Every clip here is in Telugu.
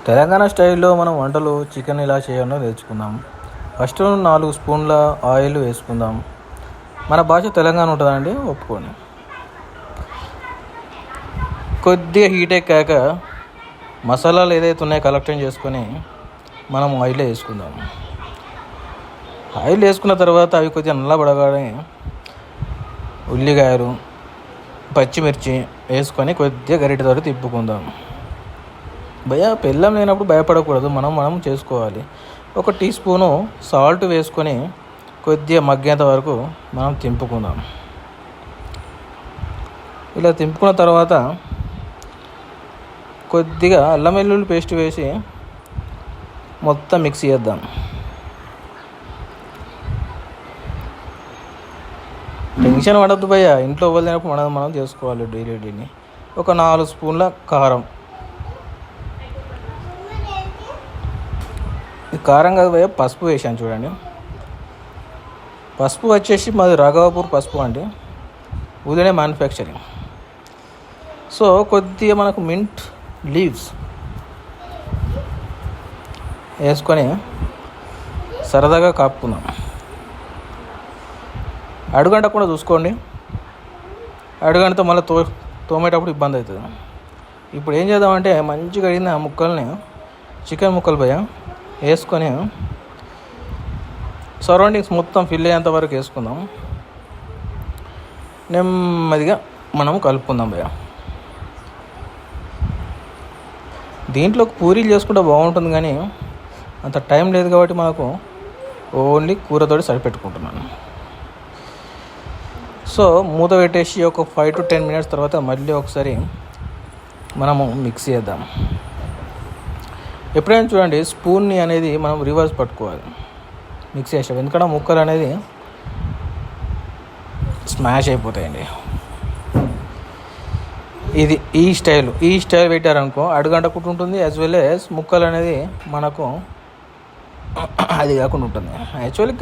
తెలంగాణ స్టైల్లో మనం వంటలు చికెన్ ఇలా చేయడం నేర్చుకుందాం. ఫస్ట్ 4 స్పూన్ల ఆయిల్ వేసుకుందాం. మన భాష తెలంగాణ ఉంటుందండి, ఒప్పుకోండి. కొద్దిగా హీట్ ఎక్కాక మసాలాలు ఏదైతే ఉన్నాయో కలెక్షన్ చేసుకొని మనం ఆయిల్ వేసుకుందాం. ఆయిల్ వేసుకున్న తర్వాత అవి కొద్దిగా నల్లబడగానే ఉల్లిగాయలు, పచ్చిమిర్చి వేసుకొని కొద్దిగా గరిటెతో తిప్పుకుందాం. బెల్లం లేనప్పుడు భయపడకూడదు, మనం చేసుకోవాలి. 1 టీ స్పూను సాల్ట్ వేసుకొని కొద్దిగా మగ్గేంత వరకు మనం తింపుకుందాం. ఇలా తింపుకున్న తర్వాత కొద్దిగా అల్లం వెల్లుల్లి పేస్ట్ వేసి మొత్తం మిక్స్ చేద్దాం. టెన్షన్ పడద్దు భయ్య, ఇంట్లో వదిలినప్పుడు మనం చేసుకోవాలి డైలీ. 4 స్పూన్ల కారం. ఈ కారం కాదు భయ్య, పసుపు వేసాను చూడండి. పసుపు వచ్చేసి మాది రాఘవాపూర్ పసుపు అండి, ఊళ్ళోనే మ్యానుఫ్యాక్చరింగ్. సో కొద్దిగా మనకు మింట్ లీవ్స్ వేసుకొని సరదాగా కాపుకుందాం. అడుగంటకుండా చూసుకోండి, అడుగంటతో మళ్ళీ తోమేటప్పుడు ఇబ్బంది అవుతుంది. ఇప్పుడు ఏం చేద్దామంటే మంచిగా అడిగిన ముక్కల్ని, చికెన్ ముక్కలు భయ్య వేసుకొని సరౌండింగ్స్ మొత్తం ఫిల్ అయ్యేంత వరకు వేసుకుందాం. నెమ్మదిగా మనం కలుపుకుందాం భయ్య. దీంట్లో పూరీలు చేసుకుంటే బాగుంటుంది, కానీ అంత టైం లేదు కాబట్టి మనకు ఓన్లీ కూరతోటి సరిపెట్టుకుంటున్నాను. సో మూత పెట్టేసి ఒక 5 to 10 minutes తర్వాత మళ్ళీ ఒకసారి మనము మిక్స్ చేద్దాం. ఎప్పుడైనా చూడండి, స్పూన్ని అనేది మనం రివర్స్ పట్టుకోవాలి మిక్స్ చేసాం, ఎందుకంటే ముక్కలు అనేది స్మాష్ అయిపోతాయండి. ఇది ఈ స్టైల్ పెట్టారనుకో అడుగంటకుండా ఉంటుంది, యాజ్ వెల్ యాజ్ ముక్కలు అనేది మనకు అది కాకుండా ఉంటుంది. యాక్చువల్లీ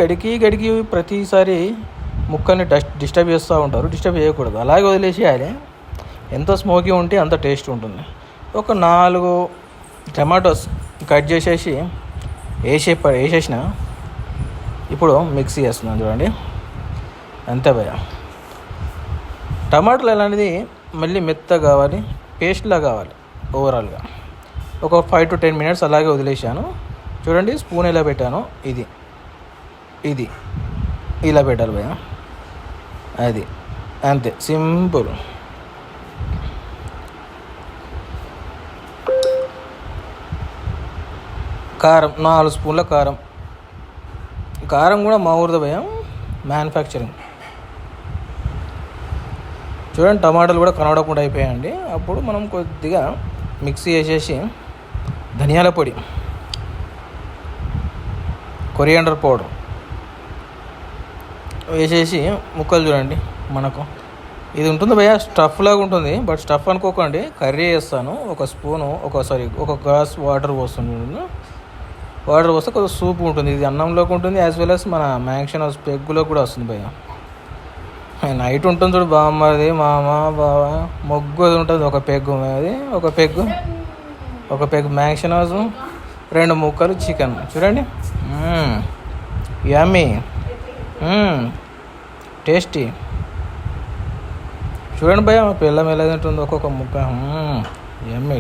గడికి ప్రతిసారి ముక్కల్ని డిస్టర్బ్ చేస్తూ ఉంటారు, డిస్టర్బ్ చేయకూడదు, అలాగే వదిలేసేయాలి. ఎంత స్మోకీ ఉంటే అంత టేస్ట్ ఉంటుంది. 4 టమాటోస్ కట్ చేసేసి వేసేసిన ఇప్పుడు మిక్సీ చేస్తున్నాను చూడండి. అంతే భయ. టమాటాలు అనేది మళ్ళీ మెత్తగా కావాలి, పేస్ట్లా కావాలి. ఓవరాల్గా ఒక 5 to 10 minutes అలాగే వదిలేసాను చూడండి. స్పూన్ ఎలా పెట్టాను, ఇది ఇలా పెట్టాలి భయ, అది అంతే, సింపుల్. కారం 4 స్పూన్ల కారం కూడా మా ఊరిదో భయ, మ్యానుఫ్యాక్చరింగ్. చూడండి టమాటాలు కూడా కనబడకుండా అయిపోయాయండి. అప్పుడు మనం కొద్దిగా మిక్సీ వేసేసి ధనియాల పొడి, కొరియాండర్ పౌడర్ వేసేసి ముక్కలు చూడండి. మనకు ఇది ఉంటుంది భయ్య, స్టఫ్ లాగా ఉంటుంది, బట్ స్టఫ్ అనుకోకండి, కర్రీ వేస్తాను. 1 స్పూను ఒక గ్లాస్ వాటర్ పోస్తుంది. వాటర్ పోస్తే కొంచెం సూప్ ఉంటుంది. ఇది అన్నంలోకి ఉంటుంది, యాజ్ వెల్ యాజ్ మన మ్యాక్షన్ హౌస్ పెగ్గులో కూడా వస్తుంది భయ్య. నైట్ ఉంటుంది చూడు, బామ్మది మామ బావ మొగ్గు అది ఉంటుంది. ఒక పెగ్గు మ్యాక్షన్ హౌస్, 2 ముక్కలు చికెన్. చూడండి, యమ్మీ, టేస్టీ. చూడండి భయ్య, మా పిల్లం ఎలా తింటుంది ఒక్కొక్క ముక్క, యమ్మీ.